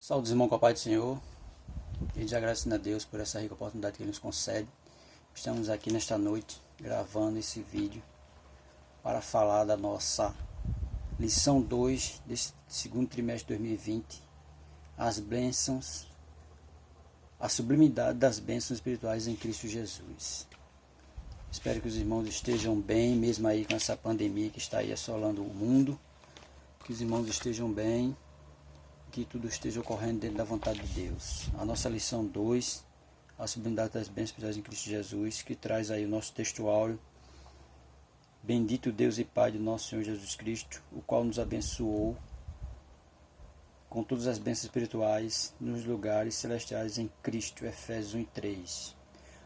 Saúde, irmão, com a paz do Senhor. E agradecendo a Deus por essa rica oportunidade que Ele nos concede. Estamos aqui nesta noite gravando esse vídeo para falar da nossa lição 2 desse segundo trimestre de 2020. As bênçãos, a sublimidade das bênçãos espirituais em Cristo Jesus. Espero que os irmãos estejam bem, mesmo aí com essa pandemia que está aí assolando o mundo. Que os irmãos estejam bem, que tudo esteja ocorrendo dentro da vontade de Deus. A nossa lição 2, a sublimidade das bênçãos espirituais em Cristo Jesus, que traz aí o nosso texto áureo. Bendito Deus e Pai de nosso Senhor Jesus Cristo, o qual nos abençoou com todas as bênçãos espirituais nos lugares celestiais em Cristo. Efésios 1:3.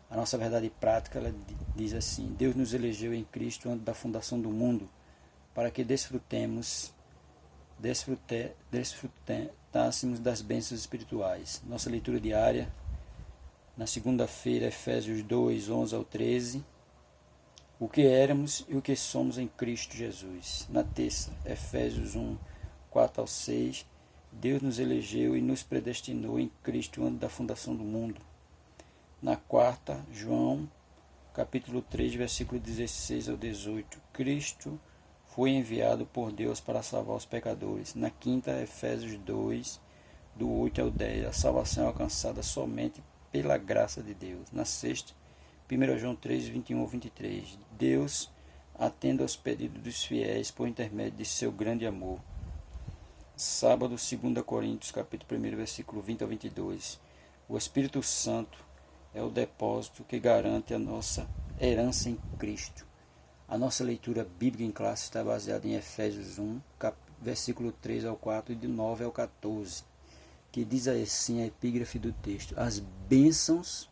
A nossa verdade prática, ela diz assim: Deus nos elegeu em Cristo antes da fundação do mundo, para que desfrutássemos das bênçãos espirituais. Nossa leitura diária, na segunda-feira, Efésios 2, 11 ao 13. O que éramos e o que somos em Cristo Jesus. Na terça, Efésios 1, 4 ao 6. Deus nos elegeu e nos predestinou em Cristo antes da fundação do mundo. Na quarta, João, capítulo 3, versículo 16 ao 18. Cristo foi enviado por Deus para salvar os pecadores. Na quinta, Efésios 2, do 8 ao 10. A salvação é alcançada somente pela graça de Deus. Na sexta, 1 João 3, 21 ao 23. Deus atende aos pedidos dos fiéis por intermédio de seu grande amor. Sábado, 2 Coríntios, capítulo 1, versículo 20 ao 22. O Espírito Santo é o depósito que garante a nossa herança em Cristo. A nossa leitura bíblica em classe está baseada em Efésios 1, versículo 3 ao 4 e de 9 ao 14, que diz assim a epígrafe do texto: as bênçãos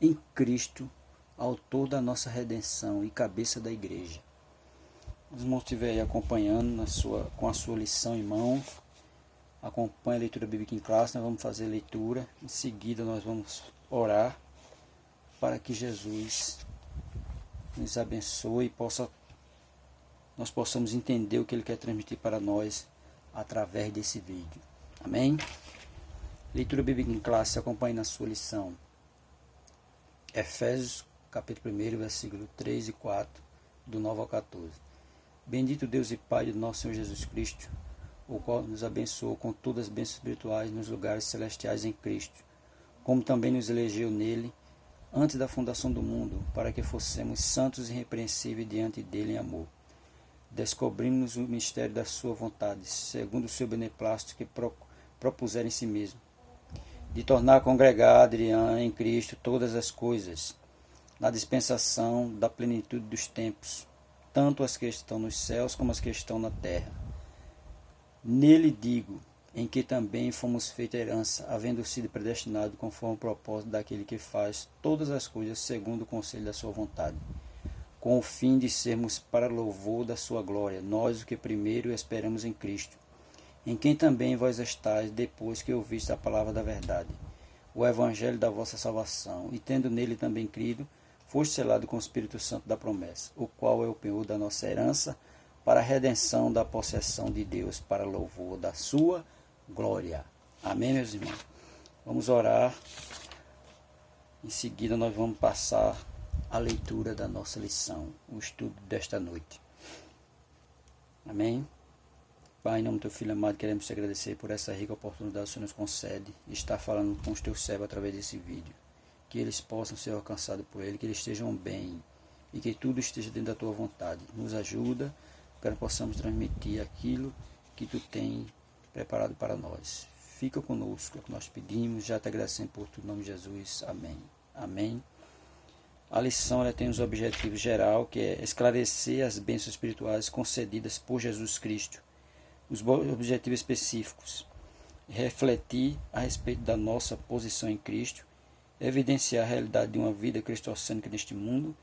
em Cristo, autor da nossa redenção e cabeça da igreja. Os irmãos estiverem aí acompanhando com a sua lição em mão, acompanhe a leitura bíblica em classe. Nós vamos fazer a leitura, em seguida nós vamos orar para que Jesus nos abençoe e nós possamos entender o que Ele quer transmitir para nós através desse vídeo. Amém? Leitura bíblica em classe, acompanhe na sua lição. Efésios, capítulo 1, versículo 3 e 4, do 9 ao 14. Bendito Deus e Pai de nosso Senhor Jesus Cristo, o qual nos abençoou com todas as bênçãos espirituais nos lugares celestiais em Cristo, como também nos elegeu nele antes da fundação do mundo, para que fossemos santos e irrepreensíveis diante dele em amor. Descobrimos o mistério da sua vontade, segundo o seu beneplácito que propusera em si mesmo, de tornar congregado em Cristo todas as coisas, na dispensação da plenitude dos tempos, tanto as que estão nos céus como as que estão na terra. Nele digo, em que também fomos feitos herança, havendo sido predestinados conforme o propósito daquele que faz todas as coisas segundo o conselho da sua vontade, com o fim de sermos para louvor da sua glória, nós o que primeiro esperamos em Cristo, em quem também vós estáis, depois que ouviste a palavra da verdade, o evangelho da vossa salvação, e tendo nele também crido, foste selado com o Espírito Santo da promessa, o qual é o penhor da nossa herança, para a redenção da possessão de Deus, para louvor da sua glória. Amém, meus irmãos? Vamos orar. Em seguida nós vamos passar a leitura da nossa lição, o estudo desta noite. Amém? Pai, em nome do teu Filho amado, queremos te agradecer por essa rica oportunidade que o Senhor nos concede de estar falando com os teus servos através desse vídeo. Que eles possam ser alcançados por ele, que eles estejam bem e que tudo esteja dentro da tua vontade. Nos ajuda para que possamos transmitir aquilo que tu tens preparado para nós. Fica conosco, é o que nós pedimos, já te agradecemos por tudo, em nome de Jesus. Amém. Amém. A lição ela tem os objetivos geral, que é esclarecer as bênçãos espirituais concedidas por Jesus Cristo. Os objetivos específicos: refletir a respeito da nossa posição em Cristo, evidenciar a realidade de uma vida cristocêntrica neste mundo,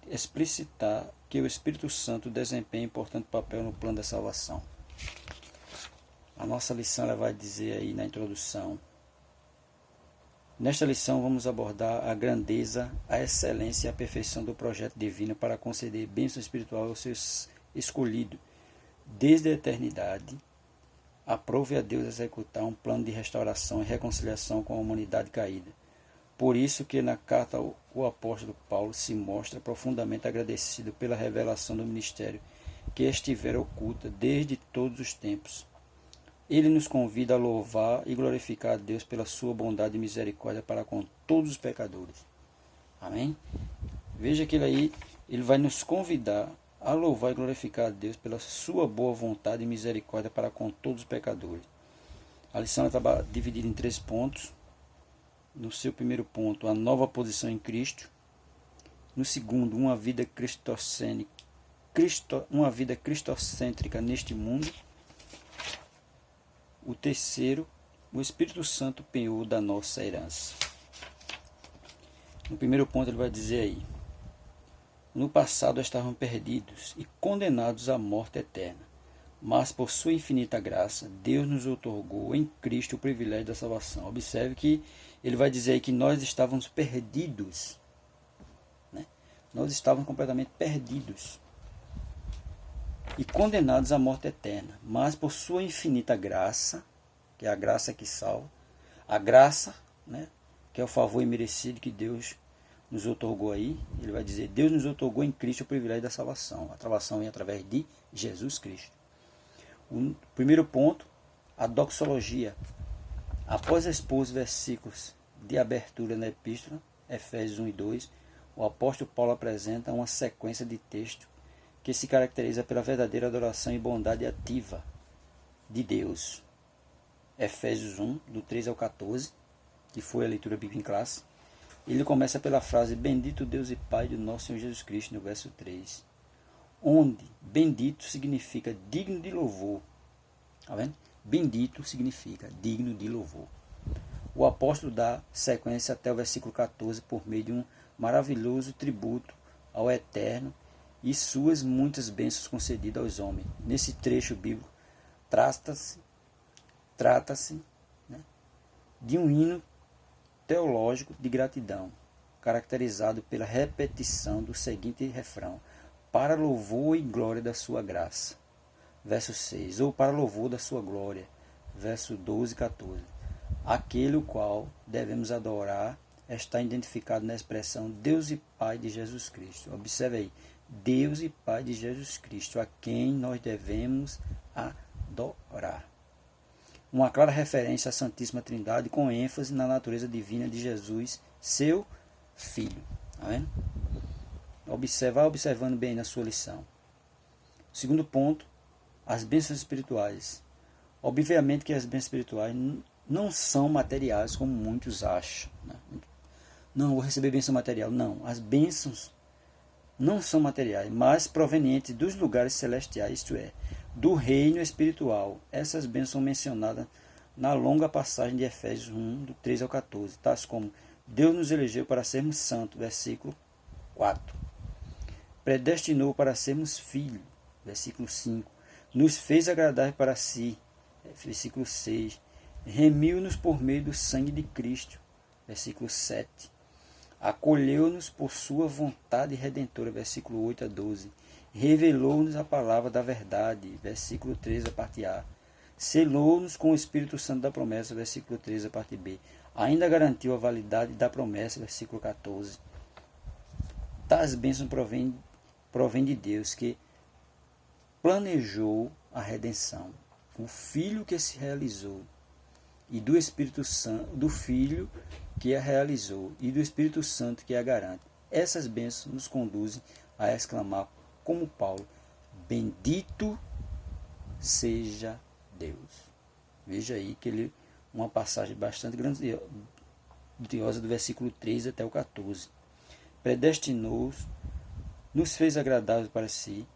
explicitar que o Espírito Santo desempenha um importante papel no plano da salvação. A nossa lição ela vai dizer aí na introdução: nesta lição vamos abordar a grandeza, a excelência e a perfeição do projeto divino para conceder bênção espiritual aos seus escolhidos, desde a eternidade aprove a Deus executar um plano de restauração e reconciliação com a humanidade caída. Por isso que na carta o apóstolo Paulo se mostra profundamente agradecido pela revelação do ministério que estivera oculta desde todos os tempos. Ele nos convida a louvar e glorificar a Deus pela sua bondade e misericórdia para com todos os pecadores. Amém? Veja que ele vai nos convidar a louvar e glorificar a Deus pela sua boa vontade e misericórdia para com todos os pecadores. A lição está dividida em 3 pontos. No seu primeiro ponto, a nova posição em Cristo. No segundo, uma vida cristocêntrica neste mundo. O terceiro, o Espírito Santo penhor da nossa herança. No primeiro ponto ele vai dizer aí: no passado estavam perdidos e condenados à morte eterna, mas por sua infinita graça, Deus nos outorgou em Cristo o privilégio da salvação. Observe que ele vai dizer aí que nós estávamos perdidos, né? Nós estávamos completamente perdidos e condenados à morte eterna, mas por sua infinita graça, que é a graça que salva, a graça, né, que é o favor imerecido que Deus nos outorgou aí, ele vai dizer, Deus nos outorgou em Cristo o privilégio da salvação. A salvação vem através de Jesus Cristo. O primeiro ponto, a doxologia. Após expor os versículos de abertura na epístola, Efésios 1 e 2, o apóstolo Paulo apresenta uma sequência de texto que se caracteriza pela verdadeira adoração e bondade ativa de Deus. Efésios 1, do 3 ao 14, que foi a leitura bíblica em classe. Ele começa pela frase, bendito Deus e Pai do nosso Senhor Jesus Cristo, no verso 3. Onde bendito significa digno de louvor. Tá vendo? Bendito significa digno de louvor. O apóstolo dá sequência até o versículo 14 por meio de um maravilhoso tributo ao Eterno e suas muitas bênçãos concedidas aos homens. Nesse trecho bíblico, trata-se, né, de um hino teológico de gratidão, caracterizado pela repetição do seguinte refrão: para louvor e glória da sua graça. Verso 6, ou para louvor da sua glória. Verso 12 e 14. Aquele o qual devemos adorar está identificado na expressão Deus e Pai de Jesus Cristo. Observe aí, Deus e Pai de Jesus Cristo, a quem nós devemos adorar. Uma clara referência à Santíssima Trindade com ênfase na natureza divina de Jesus, seu Filho. Tá vendo? Vai observando bem na sua lição. Segundo ponto, as bênçãos espirituais. Obviamente que as bênçãos espirituais não são materiais como muitos acham. Né? Não, vou receber bênção material. Não, as bênçãos não são materiais, mas provenientes dos lugares celestiais, isto é, do reino espiritual. Essas bênçãos são mencionadas na longa passagem de Efésios 1, do 3 ao 14, tais como Deus nos elegeu para sermos santos, versículo 4. Predestinou para sermos filhos, versículo 5. Nos fez agradar para si, versículo 6. Remiu-nos por meio do sangue de Cristo, versículo 7. Acolheu-nos por sua vontade redentora, versículo 8 a 12. Revelou-nos a palavra da verdade, versículo 13, a parte A. Selou-nos com o Espírito Santo da promessa, versículo 13, a parte B. Ainda garantiu a validade da promessa, versículo 14. Tais bênçãos provém de Deus, que planejou a redenção. O Filho que se realizou, e do Espírito Santo, do Filho que a realizou, e do Espírito Santo que a garante. Essas bênçãos nos conduzem a exclamar, como Paulo, bendito seja Deus. Veja aí que uma passagem bastante grandiosa do versículo 13 até o 14. Predestinou-nos, nos fez agradáveis para si,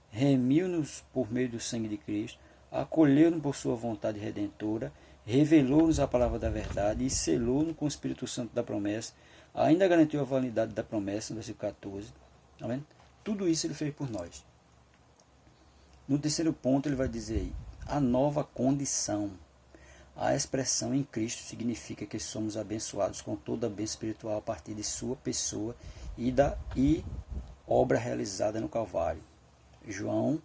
remiu-nos por meio do sangue de Cristo, acolheu-nos por sua vontade redentora, revelou-nos a palavra da verdade e selou-nos com o Espírito Santo da promessa, ainda garantiu a validade da promessa, no versículo 14. Tá vendo? Tudo isso ele fez por nós. No terceiro ponto ele vai dizer aí, a nova condição. A expressão em Cristo significa que somos abençoados com toda a bênção espiritual a partir de sua pessoa e obra realizada no Calvário. João,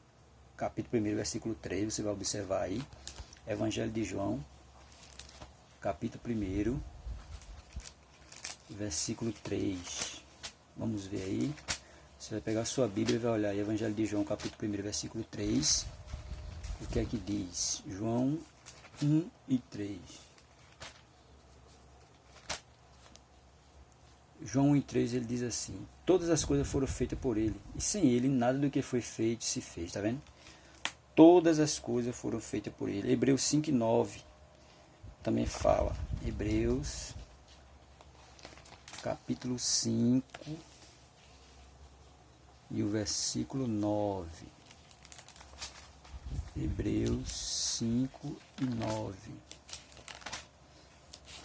capítulo 1, versículo 3, você vai observar aí. Evangelho de João, capítulo 1, versículo 3. Vamos ver aí. Você vai pegar a sua Bíblia e vai olhar aí, Evangelho de João, capítulo 1, versículo 3. O que é que diz? João 1 e 3. João 1 e 3, ele diz assim: todas as coisas foram feitas por ele, e sem ele nada do que foi feito se fez. Tá vendo? Todas as coisas foram feitas por ele. Hebreus 5 e 9 também fala. Hebreus, capítulo 5 e o versículo 9. Hebreus 5 e 9.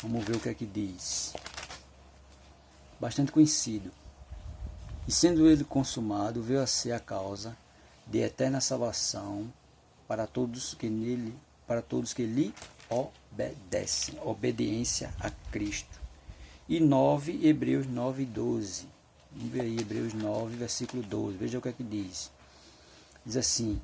Vamos ver o que é que diz. Bastante conhecido. E sendo ele consumado, veio a ser a causa de eterna salvação para todos que lhe obedecem. Obediência a Cristo. E 9, Hebreus 9 e 12. Vamos ver aí, Hebreus 9, versículo 12. Veja o que é que diz. Diz assim: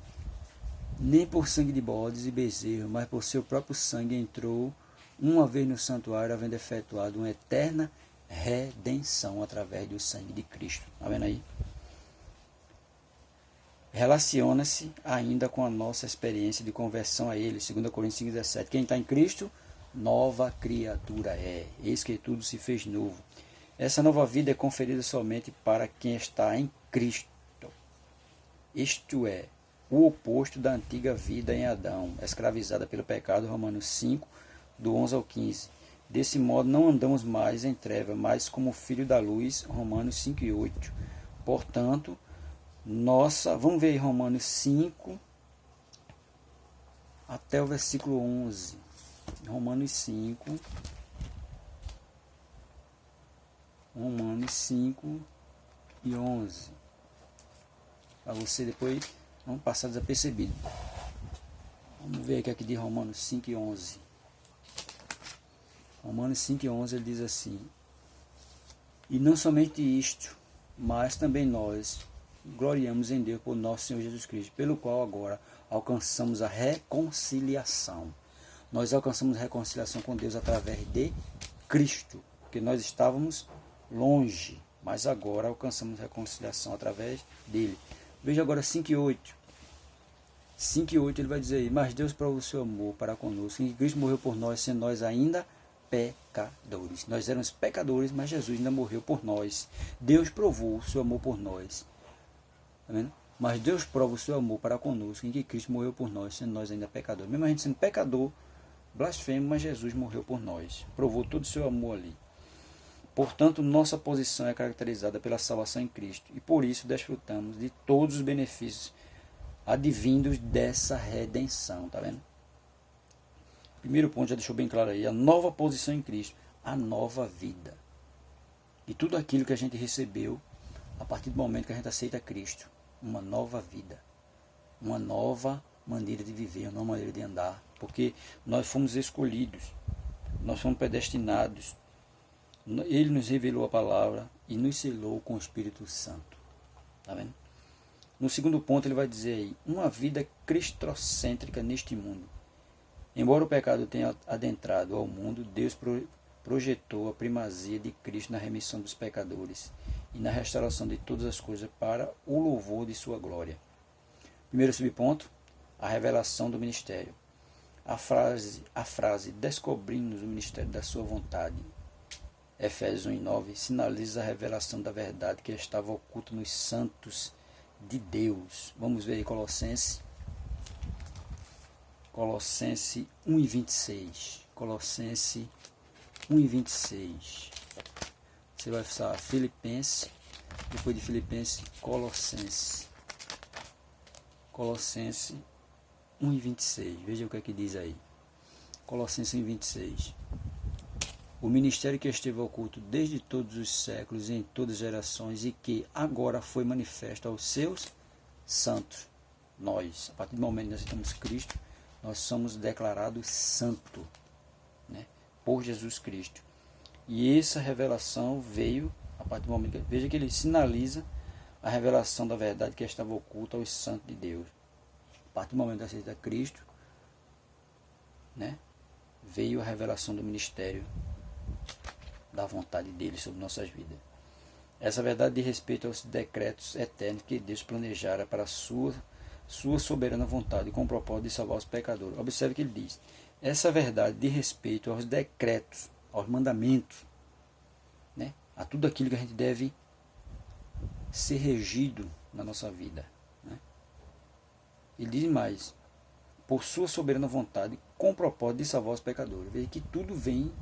nem por sangue de bodes e bezerros, mas por seu próprio sangue entrou uma vez no santuário, havendo efetuado uma eterna redenção através do sangue de Cristo. Está vendo aí? Relaciona-se ainda com a nossa experiência de conversão a Ele. 2 Coríntios 5,17. Quem está em Cristo, nova criatura é. Eis que tudo se fez novo. Essa nova vida é conferida somente para quem está em Cristo. Isto é, o oposto da antiga vida em Adão, escravizada pelo pecado. Romanos 5, do 11 ao 15. Desse modo não andamos mais em trevas, mas como filho da luz. Romanos 5 e 8. Portanto, vamos ver Romanos 5 até o versículo 11. Romanos 5 e 11. Para você depois não passar desapercebido. Vamos ver o que é que diz Romanos 5 e 11. Romanos 5 e 11 ele diz assim: e não somente isto, mas também nós gloriamos em Deus por nosso Senhor Jesus Cristo, pelo qual agora alcançamos a reconciliação. Nós alcançamos a reconciliação com Deus através de Cristo, porque nós estávamos longe, mas agora alcançamos a reconciliação através dele. Veja agora 5 e 8. 5 e 8 ele vai dizer aí: mas Deus provou o seu amor para conosco, em que Cristo morreu por nós, sendo nós ainda pecadores. Nós éramos pecadores, mas Jesus ainda morreu por nós. Deus provou o seu amor por nós. Tá vendo? Mas Deus prova o seu amor para conosco, em que Cristo morreu por nós, sendo nós ainda pecadores. Mesmo a gente sendo pecador, blasfemo, mas Jesus morreu por nós. Provou todo o seu amor ali. Portanto, nossa posição é caracterizada pela salvação em Cristo, e por isso desfrutamos de todos os benefícios advindos dessa redenção. Tá vendo? Primeiro ponto, já deixou bem claro aí, a nova posição em Cristo, a nova vida. E tudo aquilo que a gente recebeu a partir do momento que a gente aceita Cristo, uma nova vida, uma nova maneira de viver, uma nova maneira de andar, porque nós fomos escolhidos, nós fomos predestinados. Ele nos revelou a palavra e nos selou com o Espírito Santo. Tá vendo? No segundo ponto ele vai dizer aí, uma vida cristocêntrica neste mundo. Embora o pecado tenha adentrado ao mundo, Deus projetou a primazia de Cristo na remissão dos pecadores e na restauração de todas as coisas para o louvor de sua glória. Primeiro subponto, a revelação do ministério. A frase descobrimos o ministério da sua vontade, Efésios 1:9, sinaliza a revelação da verdade que estava oculta nos santos de Deus. Vamos ver aí Colossenses 1:26. Colossenses 1:26. Você vai falar Filipenses, depois de Filipenses, Colossenses. Colossenses 1:26. Veja o que é que diz aí. Colossenses 1:26. O ministério que esteve oculto desde todos os séculos e em todas as gerações, e que agora foi manifesto aos seus santos. Nós, a partir do momento que nós aceitamos Cristo, nós somos declarados santos, né, por Jesus Cristo. E essa revelação veio a partir do momento que, veja que ele sinaliza a revelação da verdade que estava oculta aos santos de Deus. A partir do momento que aceita Cristo, né, veio a revelação do ministério da vontade dele sobre nossas vidas. Essa verdade diz respeito aos decretos eternos que Deus planejara para a sua soberana vontade, com o propósito de salvar os pecadores. Observe que ele diz: essa verdade diz respeito aos decretos, aos mandamentos, né, a tudo aquilo que a gente deve ser regido na nossa vida, né? Ele diz mais: por sua soberana vontade, com o propósito de salvar os pecadores. Veja que tudo vem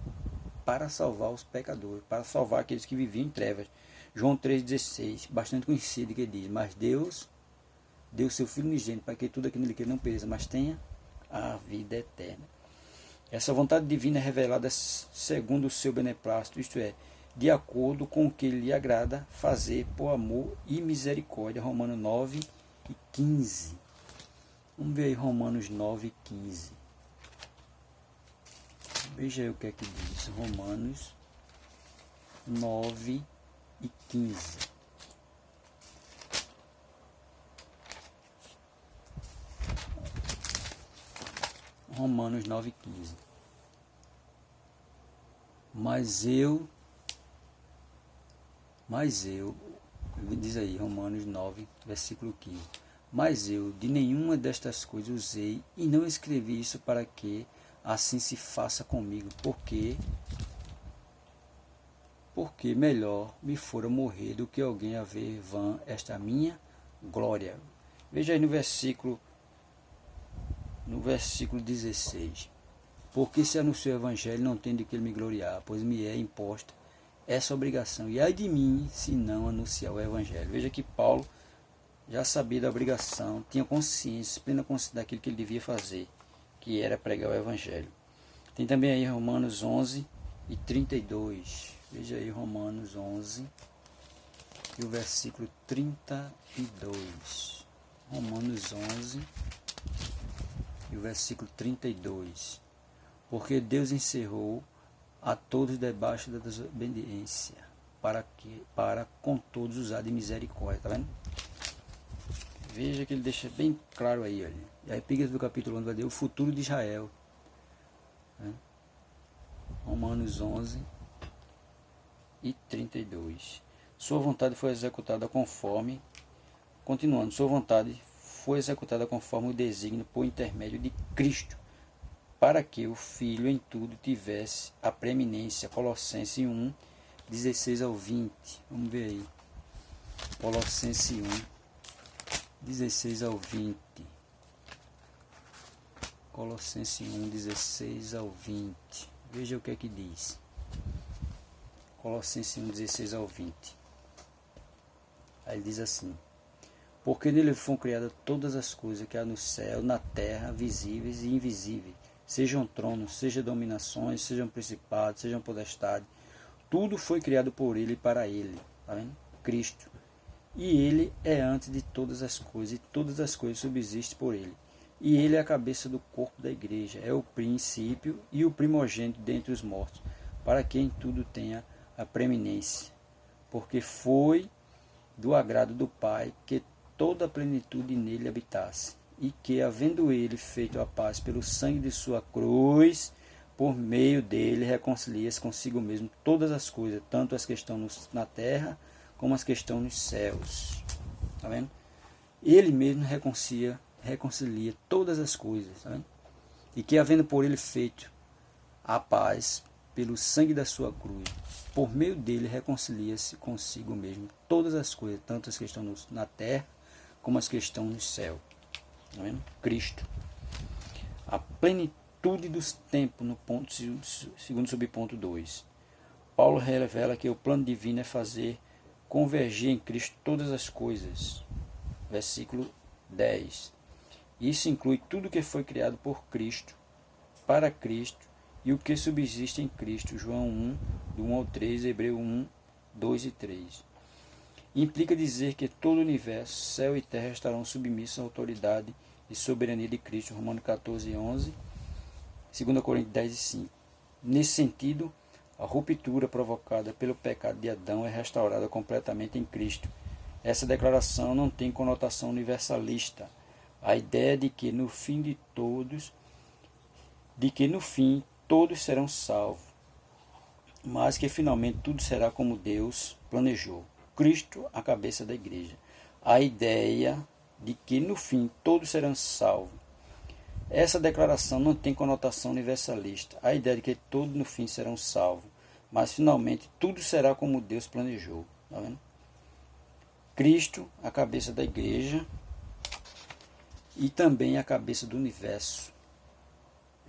para salvar os pecadores, para salvar aqueles que viviam em trevas. João 3,16, bastante conhecido, que diz: mas Deus deu seu Filho unigênito para que tudo aquilo que ele não pereça, mas tenha a vida eterna. Essa vontade divina é revelada segundo o seu beneplácito, isto é, de acordo com o que lhe agrada fazer por amor e misericórdia. Romanos 9 e 15. Vamos ver aí Romanos 9 e 15. Veja aí o que é que diz. Romanos 9 e 15. Romanos 9 e 15. Mas eu, diz aí, Romanos 9, versículo 15. Mas eu de nenhuma destas coisas usei e não escrevi isso para que assim se faça comigo, porque melhor me fora morrer do que alguém a ver vã esta minha glória. Veja aí no versículo 16. Porque se anunciou o evangelho, não tenho de que ele me gloriar, pois me é imposta essa obrigação. E ai de mim, se não anunciar o evangelho. Veja que Paulo já sabia da obrigação, tinha consciência, plena consciência daquilo que ele devia fazer, que era pregar o evangelho. Tem também aí Romanos 11 e 32. Veja aí Romanos 11 e o versículo 32. Romanos 11 e o versículo 32. Porque Deus encerrou a todos debaixo da desobediência, para com todos usar de misericórdia. Está vendo? Veja que ele deixa bem claro aí, olha. E a epígrafe do capítulo 11 vai dizer o futuro de Israel. Né? Romanos 11 e 32. Sua vontade foi executada conforme, continuando, sua vontade foi executada conforme o desígnio por intermédio de Cristo, para que o Filho em tudo tivesse a preeminência. Colossenses 1, 16 ao 20. Vamos ver aí. Colossenses 1, 16 ao 20. Colossenses 1, 16 ao 20. Veja o que é que diz. Colossenses 1, 16 ao 20. Aí ele diz assim: porque nele foram criadas todas as coisas que há no céu, na terra, visíveis e invisíveis, sejam tronos, sejam dominações, sejam principados, sejam potestades. Tudo foi criado por ele e para ele. Tá vendo? Cristo. E ele é antes de todas as coisas, e todas as coisas subsistem por ele. E ele é a cabeça do corpo da igreja, é o princípio e o primogênito dentre os mortos, para que em tudo tenha a preeminência. Porque foi do agrado do Pai que toda a plenitude nele habitasse, e que, havendo ele feito a paz pelo sangue de sua cruz, por meio dele reconcilia-se consigo mesmo todas as coisas, tanto as que estão na terra, como as que estão nos céus. Tá vendo? Ele mesmo reconcilia todas as coisas. Tá vendo? E que, havendo por ele feito a paz pelo sangue da sua cruz, por meio dele reconcilia-se consigo mesmo todas as coisas, tanto as que estão na terra, como as que estão no céu. Tá vendo? Cristo. A plenitude dos tempos, no ponto, segundo subponto 2. Paulo revela que o plano divino é fazer convergir em Cristo todas as coisas. Versículo 10. Isso inclui tudo que foi criado por Cristo, para Cristo, e o que subsiste em Cristo. João 1, do 1 ao 3, Hebreu 1, 2 e 3. Implica dizer que todo o universo, céu e terra, estarão submissos à autoridade e soberania de Cristo. Romanos 14, 11, 2 Coríntios 10 e 5. Nesse sentido, a ruptura provocada pelo pecado de Adão é restaurada completamente em Cristo. Essa declaração não tem conotação universalista. A ideia de que no fim de todos de que no fim todos serão salvos, mas que finalmente tudo será como Deus planejou. Cristo, a cabeça da igreja. A ideia de que no fim todos serão salvos. Essa declaração não tem conotação universalista. A ideia de que todos no fim serão salvos, mas finalmente tudo será como Deus planejou. Tá vendo? Cristo, a cabeça da igreja, e também a cabeça do universo.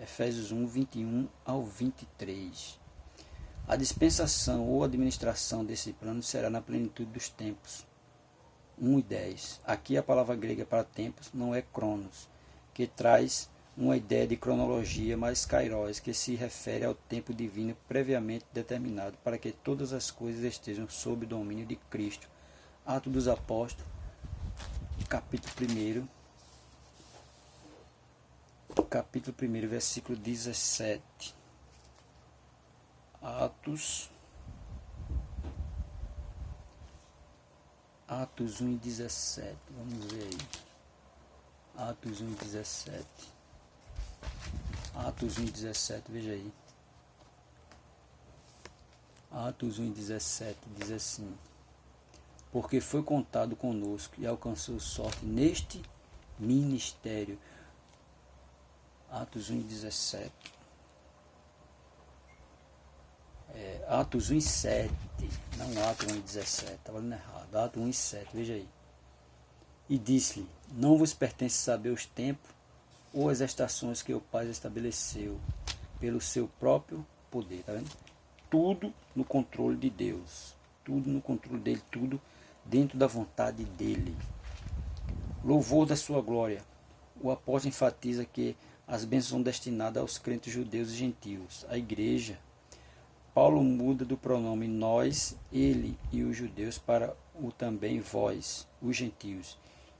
Efésios 1, 21 ao 23. A dispensação ou administração desse plano será na plenitude dos tempos. 1 e 10. Aqui a palavra grega para tempos não é cronos, que traz uma ideia de cronologia, mas kairos, que se refere ao tempo divino previamente determinado para que todas as coisas estejam sob o domínio de Cristo. Atos dos Apóstolos, capítulo 1, versículo 17. Atos 1 e 17. Vamos ver aí. Atos 1 e 17. Atos 1 e 17, veja aí. Atos 1 e 17 diz assim: porque foi contado conosco e alcançou sorte neste ministério. Atos 1 e 17. Atos 1 e 7. Não Atos 1 e 17. Estava lendo errado. Atos 1 e 7. Veja aí. E disse-lhe: não vos pertence saber os tempos ou as estações que o Pai estabeleceu pelo seu próprio poder. Está vendo? Tudo no controle de Deus. Tudo no controle dele. Tudo dentro da vontade dele. Louvor da sua glória. O apóstolo enfatiza que as bênçãos são destinadas aos crentes judeus e gentios. A igreja, Paulo muda do pronome nós, ele e os judeus para o também vós, os gentios,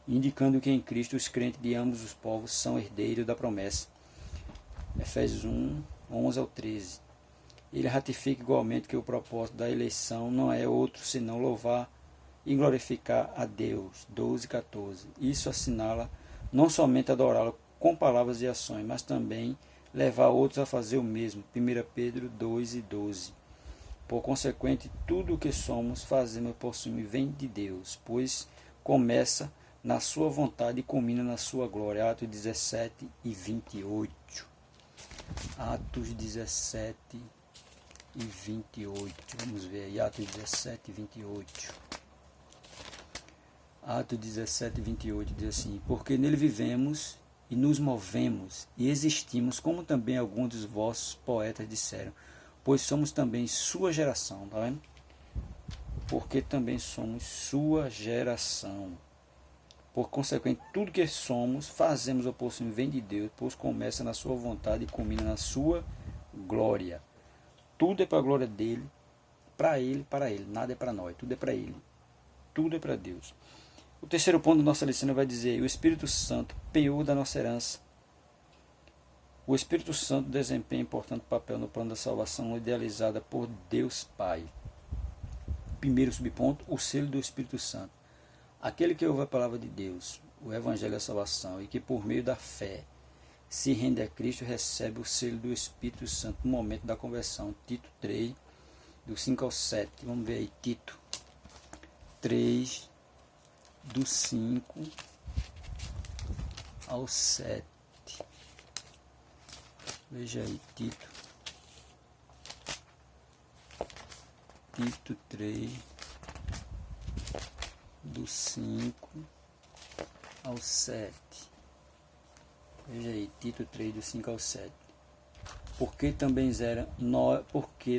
indicando que em Cristo os crentes de ambos os povos são herdeiros da promessa. Efésios 1, 11 ao 13. Ele ratifica igualmente que o propósito da eleição não é outro senão louvar e glorificar a Deus. 12 e 14. Isso assinala não somente adorá-lo com palavras e ações, mas também levar outros a fazer o mesmo. 1 Pedro 2 e 12. Por consequente, tudo o que somos, fazemos e possuímos vem de Deus, pois começa na sua vontade e culmina na sua glória. Atos 17 e 28. Atos 17 e 28. Vamos ver aí, Atos 17 e 28. Atos 17 e 28 diz assim: porque nele vivemos e nos movemos e existimos, como também alguns dos vossos poetas disseram, pois somos também sua geração. Tá vendo? Porque também somos sua geração. Por consequente, tudo que somos, fazemos ou possuímos vem de Deus, pois começa na sua vontade e culmina na sua glória. Tudo é para a glória dele, para ele, para ele. Nada é para nós, tudo é para ele. Tudo é para Deus. O terceiro ponto da nossa lição vai dizer: o Espírito Santo, penhor da nossa herança. O Espírito Santo desempenha importante papel no plano da salvação idealizada por Deus Pai. Primeiro subponto, o selo do Espírito Santo. Aquele que ouve a palavra de Deus, o Evangelho da salvação, e que por meio da fé se rende a Cristo, recebe o selo do Espírito Santo no momento da conversão. Tito 3, do 5 ao 7. Vamos ver aí, Tito 3, do 5 ao 7. Veja aí, Tito 3, do 5 ao 7. Veja aí, Tito 3, do 5 ao 7. Porque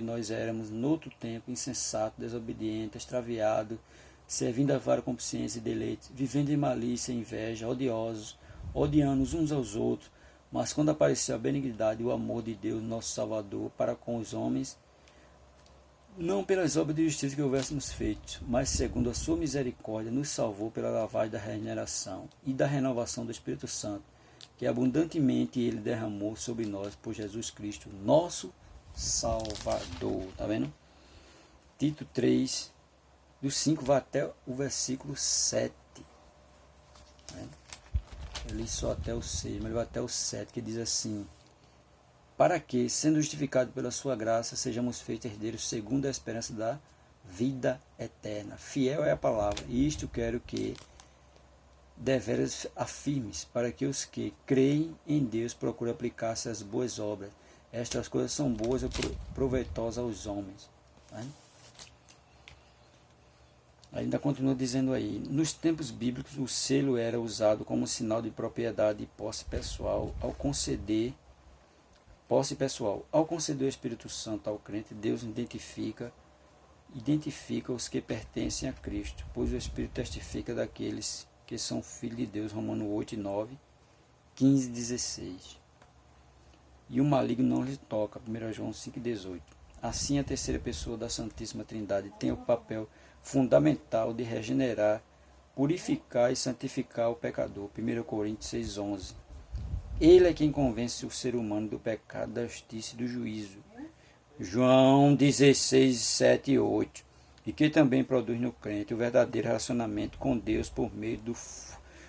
nós éramos, noutro tempo, insensatos, desobedientes, extraviados, servindo a vara consciência e deleite, vivendo em malícia e inveja, odiosos, odiando uns aos outros. Mas quando apareceu a benignidade e o amor de Deus, nosso Salvador, para com os homens, não pelas obras de justiça que houvéssemos feito, mas segundo a sua misericórdia, nos salvou pela lavagem da regeneração e da renovação do Espírito Santo, que abundantemente ele derramou sobre nós por Jesus Cristo, nosso Salvador. Tá vendo? Tito 3, do 5 vai até o versículo 7. Tá vendo? Eu li só até o 6, mas ele vai até o 7, que diz assim: para que, sendo justificados pela sua graça, sejamos feitos herdeiros segundo a esperança da vida eterna. Fiel é a palavra, e isto quero que deveras afirmes, para que os que creem em Deus procurem aplicar-se às boas obras. Estas coisas são boas e proveitosas aos homens. Ainda continua dizendo aí, nos tempos bíblicos o selo era usado como sinal de propriedade e posse pessoal. Ao conceder o Espírito Santo ao crente, Deus identifica os que pertencem a Cristo, pois o Espírito testifica daqueles que são filhos de Deus, Romanos 8, 9, 15, 16. E o maligno não lhe toca, 1 João 5, 18. Assim, a terceira pessoa da Santíssima Trindade tem o papel fundamental de regenerar, purificar e santificar o pecador, 1 Coríntios 6, 11. Ele é quem convence o ser humano do pecado, da justiça e do juízo, João 16, 7 e 8. E que também produz no crente o verdadeiro relacionamento com Deus por meio do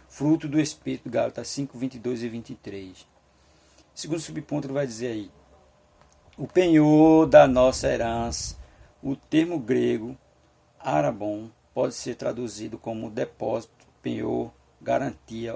fruto do Espírito, Gálatas 5, 22 e 23. Segundo subponto, ele vai dizer aí, o penhor da nossa herança. O termo grego, arabon, pode ser traduzido como depósito, penhor, garantia